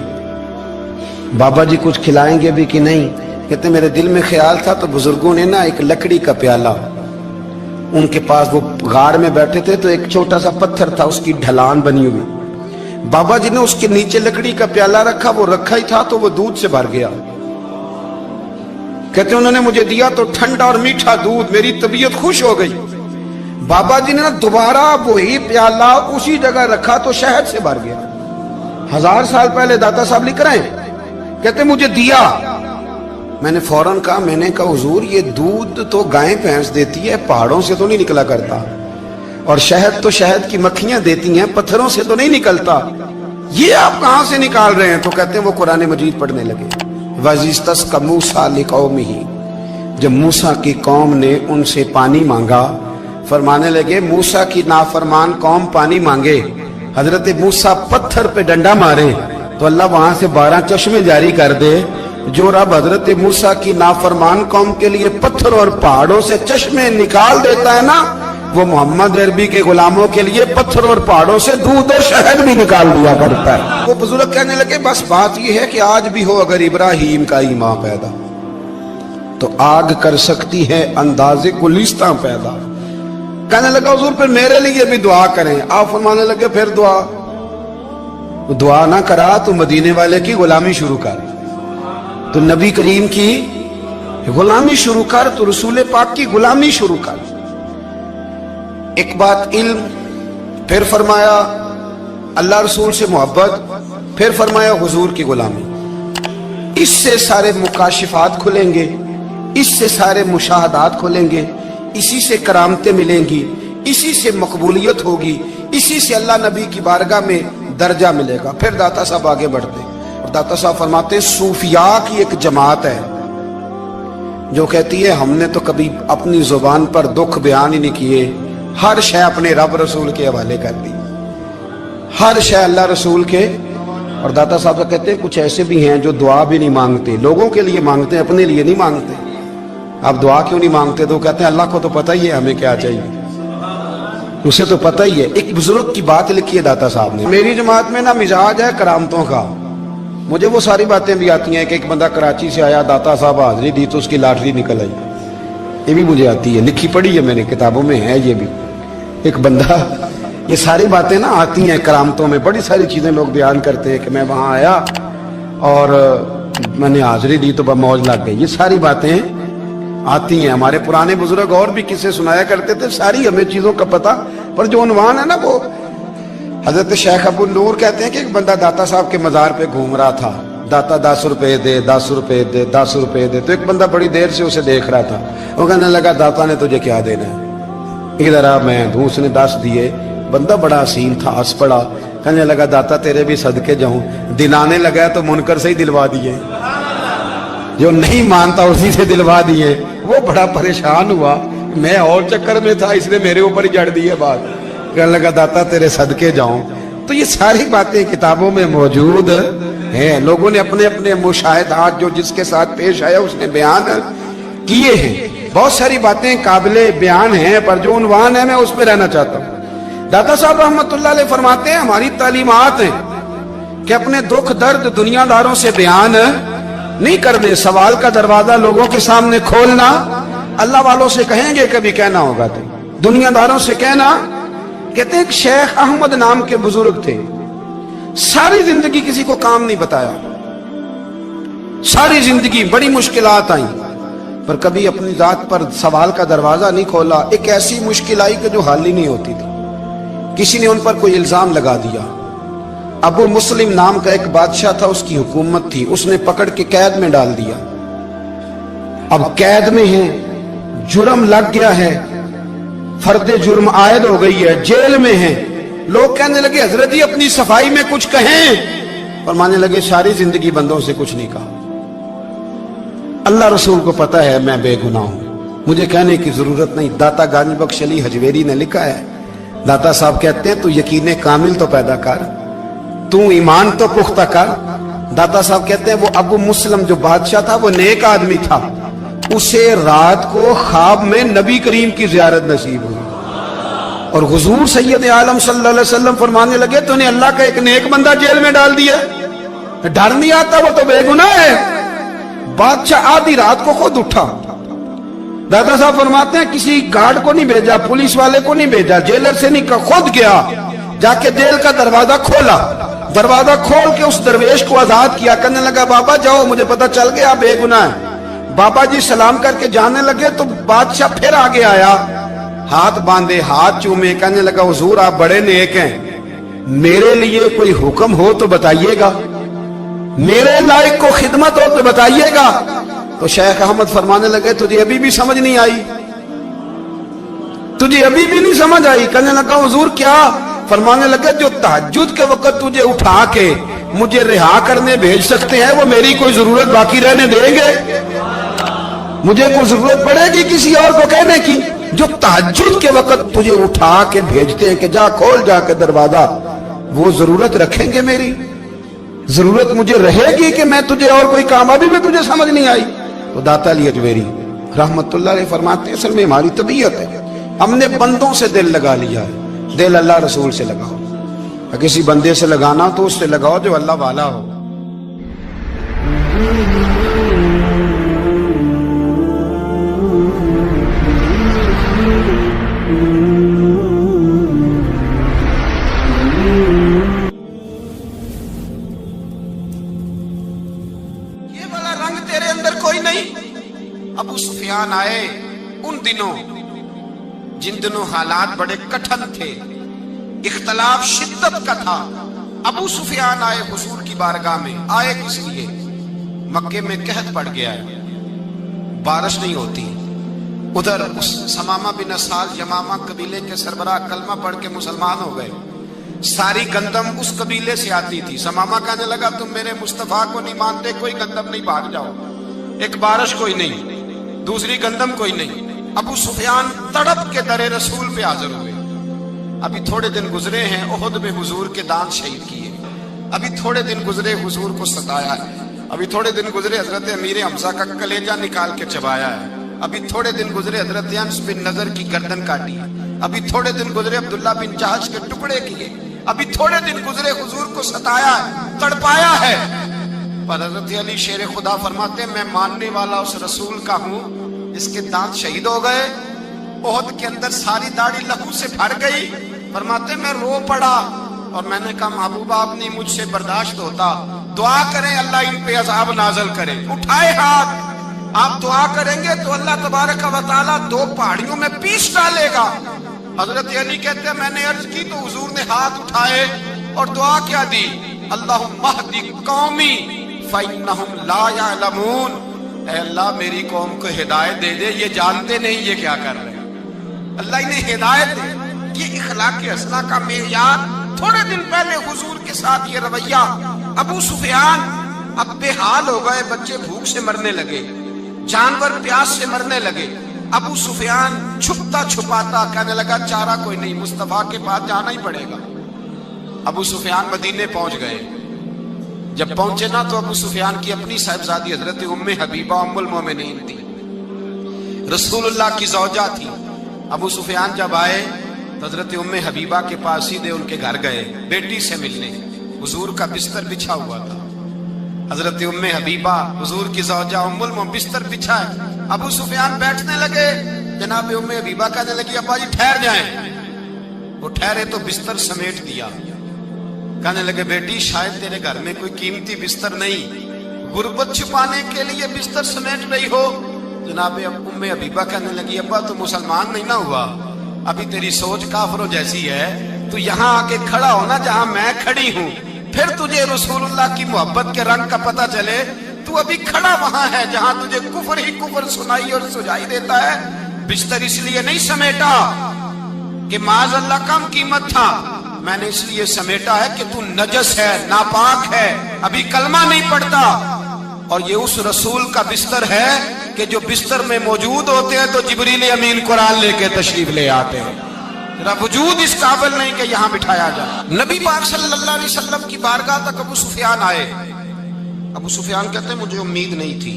बाबा जी कुछ खिलाएंगे भी कि नहीं। कहते मेरे दिल में ख्याल था तो बुजुर्गों ने ना एक लकड़ी का प्याला, उनके पास वो गाड़ में बैठे थे तो एक छोटा सा पत्थर था, उसकी ढलान बनी हुई, बाबा जी ने उसके नीचे लकड़ी का प्याला रखा, वो रखा ही था तो वो दूध से भर गया। कहते उन्होंने मुझे दिया तो ठंडा और मीठा दूध, मेरी तबीयत खुश हो गई। बाबा जी ने ना दोबारा वही प्याला उसी जगह रखा तो शहद से भर गया। 1000 साल पहले दाता साहब लिख रहे हैं। कहते मुझे दिया, मैंने फौरन कहा, मैंने कहा हुजूर ये दूध तो गाय भैंस देती है, पहाड़ों से तो नहीं निकला करता, और शहद तो शहद की मक्खियां देती हैं, पत्थरों से तो नहीं निकलता, ये आप कहां से निकाल रहे हैं? तो कहते हैं वो कुरान मजीद पढ़ने लगे। वज़िस्तस्क़ा मूसा लिक़ौमिही, जब मूसा की कौम ने उनसे पानी मांगा, फरमाने लगे मूसा की नाफरमान कौम पानी मांगे, हजरत मूसा पत्थर पे डंडा मारे तो अल्लाह वहां से 12 चश्मे जारी कर दे। जो रब हजरत मूसा की नाफरमान कौम के लिए पत्थर और पहाड़ों से चश्मे निकाल देता है ना, वो मोहम्मद अरबी के गुलामों के लिए पत्थर और पहाड़ों से दूध और शहद भी निकाल दिया करता है। वो बुजुर्ग कहने लगे बस बात यह है कि आज भी हो अगर इब्राहिम का ईमान पैदा तो आग कर सकती है अंदाजे गुलिस्तां पैदा। कहने लगा हुजूर फिर मेरे लिए भी दुआ करें। आप फरमाने लगे फिर दुआ ना करा तो मदीने वाले की गुलामी शुरू कर, तो नबी करीम की गुलामी शुरू कर, तो रसूल पाक की गुलामी शुरू कर। एक बात इल्म, फिर फरमाया अल्लाह रसूल से मोहब्बत, फिर फरमाया हुजूर की गुलामी। इससे सारे मुकाशिफात खुलेंगे, इससे सारे मुशाहदात खुलेंगे, इसी से करामतें मिलेंगी, इसी से मकबूलियत होगी, इसी से अल्लाह नबी की बारगाह में दर्जा मिलेगा। फिर दाता साहब आगे बढ़ते और दाता साहब फरमाते सूफिया की एक जमात है जो कहती है हमने तो कभी अपनी जुबान पर दुख बयान ही नहीं किए, हर शय अपने रब रसूल के हवाले कर दी, हर शय अल्लाह रसूल के। और दाता साहब कहते हैं कुछ ऐसे भी हैं जो दुआ भी नहीं मांगते, लोगों के लिए मांगते हैं, अपने लिए नहीं मांगते। आप दुआ क्यों नहीं मांगते? तो कहते हैं अल्लाह को तो पता ही है हमें क्या चाहिए, उसे तो पता ही है। एक बुजुर्ग की बात लिखी है दाता साहब ने, मेरी जमात में ना मिजाज है करामतों का, मुझे वो सारी बातें भी आती हैं कि एक बंदा कराची से आया, दाता साहब हाजिरी दी तो उसकी लॉटरी निकल आई, ये भी मुझे आती है, लिखी पढ़ी है मैंने, किताबों में है ये भी। एक बंदा, ये सारी बातें ना आती हैं करामतों में, बड़ी सारी चीजें लोग बयान करते हैं कि मैं वहां आया और मैंने हाजिरी दी तो मौज लग गई, ये सारी बातें आती हैं। हमारे पुराने बुजुर्ग और भी किस्से सुनाया करते थे, सारी हमें चीजों का पता, पर जो उन्वान है ना वो हजरत शेख अबू नूर कहते हैं कि एक बंदा दाता साहब के मजार पे घूम रहा था, दाता 10 रुपए दे, 10 रुपए दे, 10 रुपए दे। तो एक बंदा बड़ी देर से उसे देख रहा था, वो कहने लगा दाता ने तुझे क्या देना है? इधर आ मैं दूँ। उसने 10 दिए। बंदा बड़ा हसीन था, हंस पड़ा, कहने लगा दाता तेरे भी सदके जाऊं। दिलाने लगा तो मुनकर से ही दिलवा दिए, जो नहीं मानता उसी से दिलवा दिए। वो बड़ा परेशान हुआ, मैं और चक्कर में था, इसने मेरे ऊपर ही जड़ दिए बात। कहने लगा दाता तेरे सदके जाऊं। तो ये सारी बातें किताबों में मौजूद है। लोगों ने अपने अपने मुशाहिदात जो जिसके साथ पेश आया उसने बयान किए हैं। बहुत सारी बातें काबिले बयान हैं, पर जो उन्वान है मैं उस पर रहना चाहता हूँ। दाता साहब रहमतुल्लाह अलैह फरमाते हैं, हमारी तालीमात हैं कि अपने दुख दर्द दुनियादारों से बयान नहीं करने, सवाल का दरवाजा लोगों के सामने खोलना। अल्लाह वालों से कहेंगे कभी कहना होगा तो, दुनियादारों से कहना। कहते हैं कि शेख अहमद नाम के बुजुर्ग थे, सारी जिंदगी किसी को काम नहीं बताया, सारी जिंदगी बड़ी मुश्किलात आई, पर कभी अपनी जात पर सवाल का दरवाजा नहीं खोला। एक ऐसी मुश्किल आई कि जो हल ही नहीं होती थी। किसी ने उन पर कोई इल्जाम लगा दिया। अबू मुस्लिम नाम का एक बादशाह था, उसकी हुकूमत थी, उसने पकड़ के कैद में डाल दिया। अब कैद में है, जुर्म लग गया है, फर्दे जुर्म आयद हो गई है, जेल में है। लोग कहने लगे हजरत जी अपनी सफाई में कुछ कहें, और मानने लगे सारी जिंदगी बंदों से कुछ नहीं कहा। अल्लाह रसूल को पता है मैं बेगुनाह हूं, मुझे कहने की जरूरत नहीं। दाता गानी बख्श अली हजवेरी ने लिखा है, दाता साहब कहते हैं तू यकीन कामिल तो पैदा कर, तू ईमान तो पुख्ता कर। दाता साहब कहते हैं वो अबू मुस्लिम जो बादशाह था वो नेक आदमी था, उसे रात को ख्वाब में नबी करीम की जियारत नसीब हुई, और हुजूर सैयद आलम सल्लल्लाहु अलैहि वसल्लम फरमाने लगे तूने अल्लाह का एक नेक बंदा जेल में डाल दिया, डर नहीं आता, वो तो बेगुनाह है। बादशाह आधी रात को खुद उठा। दादा साहब फरमाते हैं किसी गार्ड को नहीं भेजा, पुलिस वाले को नहीं भेजा, जेलर से नहीं, खुद गया, जाके जेल का दरवाजा खोला। दरवाजा खोल के उस दरवेश को आजाद किया, कहने लगा बाबा जाओ, मुझे पता चल गया बेगुनाह है। बाबा जी सलाम करके जाने लगे तो बादशाह फिर आगे आया, हाथ बांधे, हाथ चूमे, कहने लगा हुजूर आप बड़े नेक हैं, मेरे लिए कोई हुक्म हो तो बताइएगा, मेरे लायक को खिदमत हो तो बताइएगा। तो शेख अहमद फरमाने लगे तुझे अभी भी समझ नहीं आई, तुझे अभी भी नहीं समझ आई। कहने लगा हुजूर क्या? फरमाने लगे जो तहज्जुद के वक्त तुझे उठा के मुझे रिहा करने भेज सकते हैं वो मेरी कोई जरूरत बाकी रहने देंगे? मुझे कोई जरूरत पड़ेगी किसी और को कहने की? जो तहज्जुद के वक्त तुझे उठा के भेजते हैं कि जा खोल जाके दरवाजा, वो जरूरत रखेंगे मेरी? जरूरत मुझे रहेगी कि मैं तुझे और कोई काम, अभी में तुझे समझ नहीं आई? तो दाता अली अजमेरी रहमतुल्लाह अलैह फरमाते हैं असल में हमारी तबीयत है, हमने बंदों से दिल लगा लिया है। दिल अल्लाह रसूल से लगाओ, किसी बंदे से लगाना तो उससे लगाओ जो अल्लाह वाला हो। ये वाला रंग तेरे अंदर कोई नहीं। अबू सुफियान आए उन दिनों जिन दिनों हालात बड़े कठिन थे, इख्तलाफ शिद्दत का था। अबू सुफियान आए हुजूर की बारगाह में। आए किस लिए? मक्के में कहत पड़ गया है, बारिश नहीं होती। उधर उस समामा बिन असाल यमामा कबीले के सरबराह कलमा पढ़ के मुसलमान हो गए। सारी गंदम उस कबीले से आती थी। समामा कहने लगा तुम मेरे मुस्तफा को नहीं मानते, कोई गंदम नहीं, भाग जाओ। एक बारिश कोई नहीं, दूसरी गंदम कोई नहीं। अबू सुफियान तड़प के दरे रसूल पे हाजिर हुए। अभी थोड़े दिन गुजरे हैं, ओहद में हुजूर के दांत शहीद किए। अभी थोड़े दिन गुजरे हुजूर को सताया है। अभी थोड़े दिन गुजरे हजरत अमीर हमजा का कलेजा निकाल के चबाया है। अभी थोड़े दिन गुजरे हजरत अनस बिन नजर की गर्दन काटी। अभी थोड़े दिन गुजरे अब्दुल्ला बिन जहाज के टुकड़े किए। अभी थोड़े दिन गुजरे हुजूर को सताया है, तड़पाया है। पर हजरत अली शेर खुदा फरमाते मैं मानने वाला उस रसूल का हूं जिसके दांत शहीद हो गए। ओहद के अंदर सारी दाढ़ी लहू से भर गई। फरमाते मैं रो पड़ा और मैंने कहा महबूबा आप नहीं मुझसे बर्दाश्त होता, दुआ करें अल्लाह इन पे अज़ाब नाज़िल करे। उठाए हाथ, आप दुआ करेंगे तो अल्लाह तबारक व तआला दो पहाड़ियों में पीस डालेगा। हजरत अली कहते हैं मैंने अर्ज की तो हुजूर ने हाथ उठाए और दुआ क्या दी, अल्लाहुम्मा हदी कौमी फइन्नहुम ला यअलमून। ऐ अल्लाह मेरी कौम को हिदायत दे दे, ये जानते नहीं ये क्या कर रहे हैं। अल्लाह इन्हें हिदायत दे। ये इखलाक हसना का मेयार। थोड़े दिन पहले हुजूर के साथ ये रवैया। अबू सुफियान अब बेहाल हो गए, बच्चे भूख से मरने लगे, जानवर प्यास से मरने लगे। अबू सुफियान छुपता छुपाता कहने लगा चारा कोई नहीं, मुस्तफा के पास जाना ही पड़ेगा। अबू सुफियान मदीने पहुंच गए। जब पहुंचे ना तो अबू सुफियान की अपनी साहिबजादी हजरत उम्मे हबीबा उम्मुल मोमिनीन थी, रसूलुल्लाह की ज़ौजा थी। अबू सुफियान जब आए तो हजरत उम्मे हबीबा के पास सीधे उनके घर गए बेटी से मिलने। हुजूर का बिस्तर बिछा हुआ था, हजरत उम्मे हबीबा हुजूर की ज़ौजा उम्मुल मोमिनीन बिस्तर बिछा है। अबू सुफियान बैठने लगे, जनाब उम्मे हबीबा कहने लगी अब्बा जी ठहर जाएं। वो ठहरे तो बिस्तर समेट दिया। कहने लगे बेटी शायद तेरे घर में कोई कीमती बिस्तर नहीं, गुर्बत छुपाने के लिए बिस्तर समेट रही हो। जनाब उम्मे हबीबा कहने लगी अब्बा तो मुसलमान नहीं ना हुआ, अभी तेरी सोच काफिरों जैसी है, तू यहाँ आके खड़ा हो ना जहाँ मैं खड़ी हूँ, फिर तुझे रसूलुल्लाह की मोहब्बत के रंग का पता चले। तू अभी खड़ा वहां है जहां तुझे कुफर ही कुफर सुनाई और सुझाई देता है। बिस्तर इसलिए नहीं समेटा कि माज़अल्लाह कम कीमत था, मैंने इसलिए समेटा है कि तू नजस है, नापाक है, अभी कलमा नहीं पढ़ता। और ये उस रसूल का बिस्तर है कि जो बिस्तर में मौजूद होते हैं तो जिब्रील अमीन कुरान लेके तशरीफ ले आते हैं। तेरा वजूद इस काबिल नहीं कि यहाँ बिठाया जाए। नबी पाक सल्लल्लाहु अलैहि वसल्लम की बारगाह तक अबू सुफियान आए। अबू सुफियान कहते मुझे उम्मीद नहीं थी,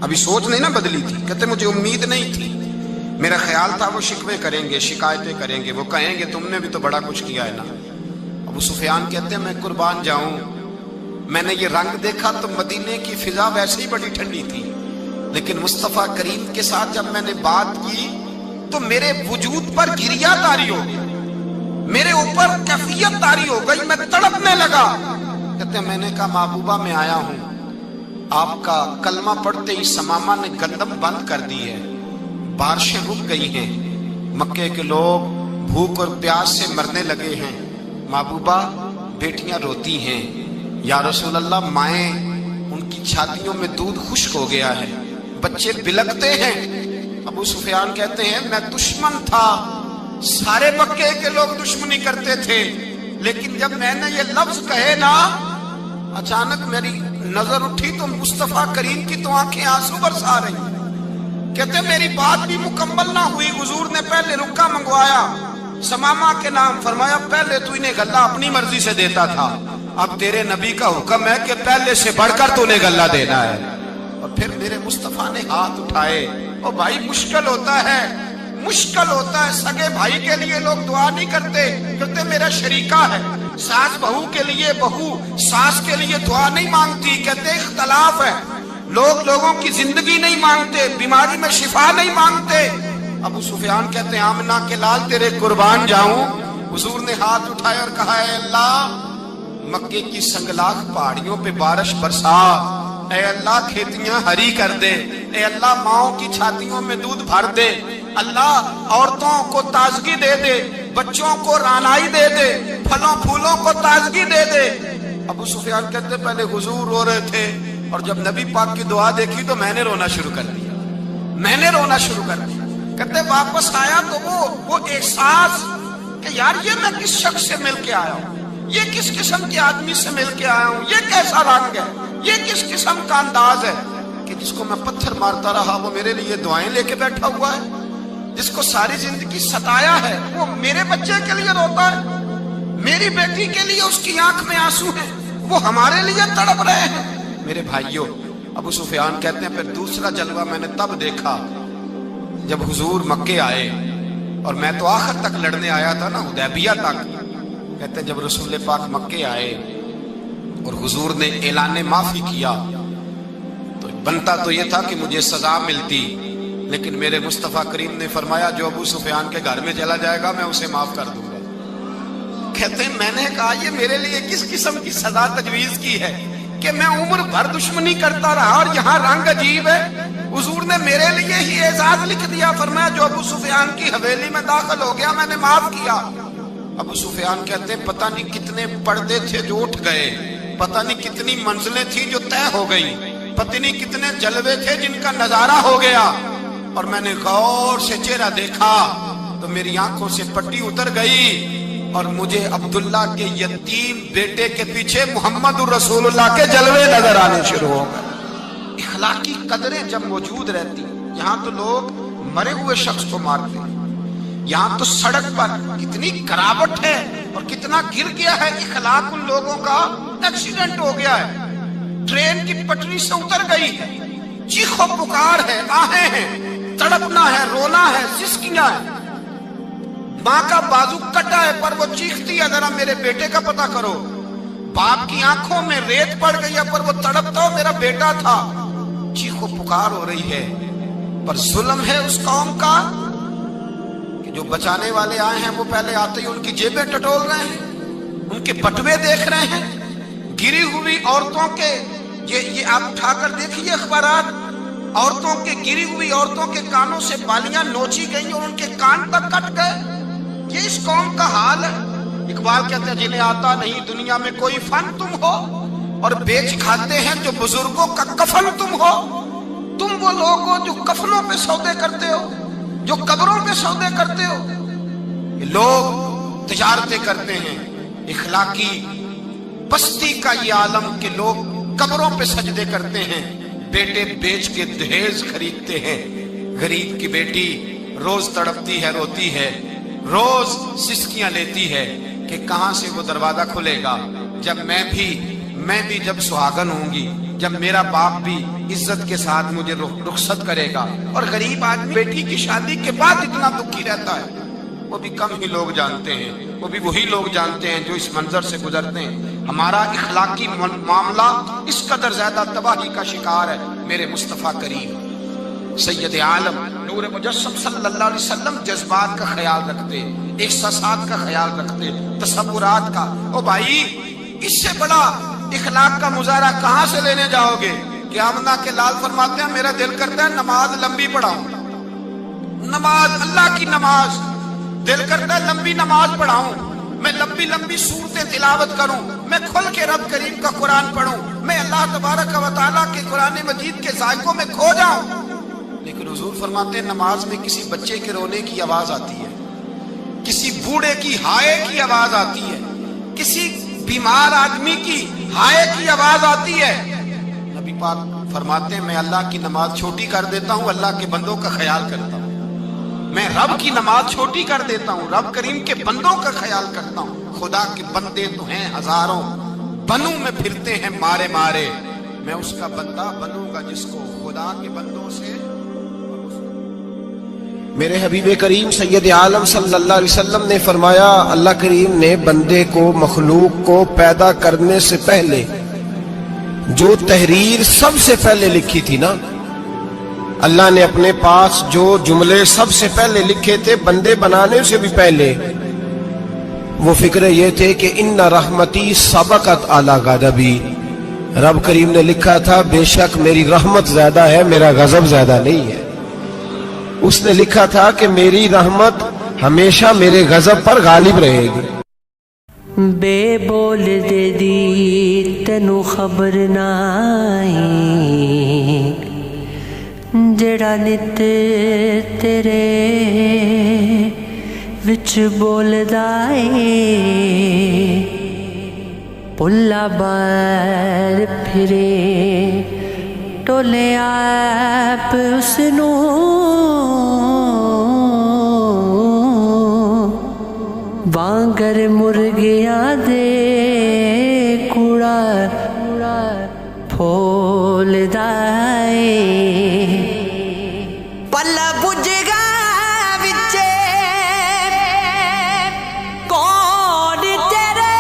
अभी सोच नहीं ना बदली थी, कहते मुझे उम्मीद नहीं थी, मेरा ख्याल था वो शिकवे करेंगे, शिकायतें करेंगे, वो कहेंगे तुमने भी तो बड़ा कुछ किया है ना। अबू सुफियान कहते हैं मैं कुर्बान जाऊं, मैंने ये रंग देखा तो मदीने की फिजा वैसे ही बड़ी ठंडी थी, लेकिन मुस्तफा करीम के साथ जब मैंने बात की तो मेरे वजूद पर गिरिया तारी हो गई, मेरे ऊपर कैफियत तारी हो गई, मैं तड़पने लगा। कहते मैंने कहा महबूबा मैं आया हूं, आपका कलमा पढ़ते ही समामा ने गंदम बंद कर दी है, बारिशें रुक गई हैं, मक्के के लोग भूख और प्यास से मरने लगे हैं, महबूबा बेटियां रोती हैं, या रसूल अल्लाह माएँ उनकी छातियों में दूध खुश्क हो गया है, बच्चे बिलकते हैं। अबू सुफियान कहते हैं मैं दुश्मन था, सारे मक्के के लोग दुश्मनी करते थे, लेकिन जब मैंने ये लफ्ज कहे ना अचानक मेरी नजर उठी तो मुस्तफा करीम की तो आंखें आंसू बरसा रही। कहते मेरी बात भी मुकम्मल ना हुई, हुजूर ने पहले रुक्का मंगवाया समामा के नाम, फरमाया पहले तू इन्हें गल्ला अपनी मर्जी से देता था, अब तेरे नबी का हुक्म है कि पहले से बढ़कर तूने गल्ला देना है। और फिर मेरे मुस्तफा ने हाथ उठाए। और भाई मुश्किल होता है, मुश्किल होता है, सगे भाई के लिए लोग दुआ नहीं करते, कहते मेरा शरीका है, सास बहू के लिए बहू सास के लिए दुआ नहीं मांगती, कहते इख्तलाफ है, लोग लोगों की जिंदगी नहीं मांगते, बीमारी में शिफा नहीं मांगते। अबू सुफियान कहते आमना के लाल तेरे कुर्बान जाऊं। हुजूर ने हाथ उठाए और कहा है अल्लाह मक्के की संगलाख पहाड़ियों पे बारिश बरसा, ऐ अल्लाह खेतियां हरी कर दे, ऐ अल्लाह माओं की छातियों में दूध भर दे, अल्लाह औरतों को ताजगी दे दे, बच्चों को रानाई दे दे, फलों फूलों को ताजगी दे दे। अबू सुफियान कहते पहले हुजूर रो रहे थे और जब नबी पाक की दुआ देखी तो मैंने रोना शुरू कर दिया, मैंने रोना शुरू कर दिया। कहते वापस आया तो वो एहसास कि यार ये मैं किस शख्स से मिल के आया हूँ, ये किस किस्म के आदमी से मिल के आया हूँ, ये कैसा रंग है, ये किस किस्म का अंदाज है कि जिसको मैं पत्थर मारता रहा वो मेरे लिए दुआएं लेके बैठा हुआ है, जिसको सारी जिंदगी सताया है वो मेरे बच्चे के लिए रोता है, मेरी बेटी के लिए उसकी आंख में आंसू है, वो हमारे लिए तड़प रहे हैं। मेरे भाइयों, अबू सुफियान कहते हैं फिर दूसरा जलवा मैंने तब देखा जब हुजूर मक्के आए और मैं तो आखिर तक लड़ने आया था ना, हुदैबिया तक। कहते जब रसूल पाक मक्के आए और हुजूर ने ऐलान माफी किया तो बनता तो ये था कि मुझे सजा मिलती, लेकिन मेरे मुस्तफा करीम ने फरमाया जो अबू सुफियान के घर में चला जाएगा मैं उसे माफ कर दूंगा। कहते हैं मैंने कहा ये मेरे लिए किस किस्म की सजा तजवीज की है कि मैं उम्र भर दुश्मनी करता रहा और यहाँ रंग अजीब है। हुजूर ने मेरे लिए ही एजाज लिख दिया, फरमाया जो अबू सुफियान की हवेली में दाखिल हो गया मैंने माफ किया। अबू सुफियान कहते हैं पता नहीं कितने पर्दे थे जो उठ गए, पता नहीं कितनी मंजिलें थी जो तय हो गई, पता नहीं कितने जलवे थे जिनका नजारा हो गया। और मैंने गौर से चेहरा देखा तो मेरी आंखों से पट्टी उतर गई और मुझे अब्दुल्ला के यतीम बेटे के पीछे मोहम्मद रसूलुल्लाह के जलवे नजर आने शुरू हो गए। इखलाकी कदरें जब मौजूद रहती, यहाँ तो लोग मरे हुए शख्स को मारते, यहाँ तो सड़क पर कितनी गिरावट है और कितना गिर गया है इखलाक उन लोगों का एक्सीडेंट हो गया है, ट्रेन की पटरी से उतर गई है, चीखो पुकार है, आहें हैं, तड़पना है, रोना है, सिसकियां है, माँ का बाजू कटा है पर वो चीखती है जरा मेरे बेटे का पता करो, बाप की आंखों में रेत पड़ गई है पर वो तड़पता हो मेरा बेटा था, चीखो पुकार हो रही है। पर जुल्म है उस कौम का कि जो बचाने वाले आए हैं वो पहले आते ही उनकी जेबें टटोल रहे हैं, उनके बटुए देख रहे हैं, गिरी हुई औरतों के ये आप उठाकर देखिए अखबारात, औरतों के गिरी हुई औरतों के कानों से बालियां नोची गई और उनके कान तक कट गए। ये इस कौम का हाल है। इकबाल कहते हैं जिन्हें आता नहीं दुनिया में कोई फन तुम हो और बेच खाते हैं जो बुजुर्गों का कफन तुम हो। तुम वो लोग हो जो कफनों पे सौदे करते हो, जो कब्रों पे सौदे करते हो। ये लोग तिजारतें करते हैं, इखलाकी बस्ती का ये आलम के लोग कब्रों पे सजदे करते हैं, बेटे बेच के दहेज खरीदते हैं। गरीब की बेटी रोज तड़पती है, रोती है, रोज सिसकियां लेती है कि कहां से वो दरवाजा खुलेगा जब मैं भी जब सुहागन होंगी, जब मेरा बाप भी इज्जत के साथ मुझे रुखसत करेगा। और गरीब आदमी बेटी की शादी के बाद इतना दुखी रहता है, वो भी कम ही लोग जानते हैं, वो भी वही लोग जानते हैं जो इस मंजर से गुजरते हैं। हमारा इखलाकी मामला इस कदर ज्यादा तबाही का शिकार है। मेरे मुस्तफा करीम सैयद आलम नूर मुजस्सम सल्लल्लाहु अलैहि वसल्लम जज्बात का ख्याल रखते, एहसासात का ख्याल रखते, तसव्वुरात का। ओ भाई, इससे बड़ा इखलाक का मुजाहरा कहां से लेने जाओगे? क़यामत के लाल फरमाते हैं मेरा दिल करता है नमाज लंबी पढ़ाऊं, नमाज अल्लाह की नमाज, दिल करता है लंबी नमाज पढ़ाऊं, मैं लंबी लंबी सूरतें तिलावत करूं, मैं खुल के रब करीम का कुरान पढ़ूं, मैं अल्लाह तबारक व तआला के कुरान मजीद के जायकों में खो जाऊं। लेकिन हुजूर फरमाते हैं नमाज में किसी बच्चे के रोने की आवाज आती है, किसी बूढ़े की हाय की आवाज आती है, किसी बीमार आदमी की हाय की आवाज आती है। नबी पाक फरमाते हैं मैं अल्लाह की नमाज छोटी कर देता हूं, अल्लाह के बंदों का ख्याल करता हूं। मैं रब की नमाज छोटी कर देता हूं, रब करीम के बंदों का ख्याल करता हूं। खुदा के बंदे तो हैं हजारों, बनू में फिरते हैं मारे मारे, मैं उसका बंदा बनूंगा जिसको खुदा के बंदों से। मेरे हबीब करीम सैयद आलम सल्लल्लाहु अलैहि वसल्लम ने फरमाया, अल्लाह करीम ने बंदे को, मखलूक को पैदा करने से पहले जो तहरीर सबसे पहले लिखी थी ना, अल्लाह ने अपने पास जो जुमले सबसे पहले लिखे थे बंदे बनाने से भी पहले, वो फिक्र ये थे कि इन्ना रहमती सबकत अला गज़बी। रब करीम ने लिखा था बेशक मेरी रहमत ज्यादा है, मेरा गजब ज्यादा नहीं है। उसने लिखा था कि मेरी रहमत हमेशा मेरे गजब पर गालिब रहेगी। बेबोल दे दी तेनू खबर नाई, जेड़ा नित तेरे विच बोलदा ए, पुल्ला बार फिरे टोले आप उसनू, वांगर मुर्गियां दे कूड़ा फोलदा ए। पल्ला बुझगा विचे कौन तेरे,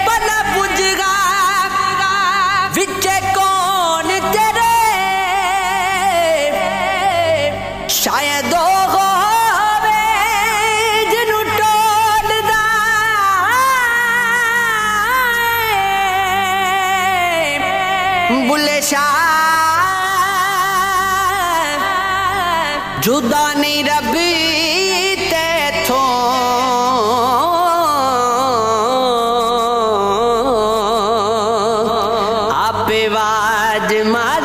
पल्ला बुझगा विचे कौन तेरे, शायद होवे जिन्नू टोलदा बुले शाह, जुदा नहीं रबी तेथों, आपे वाज मार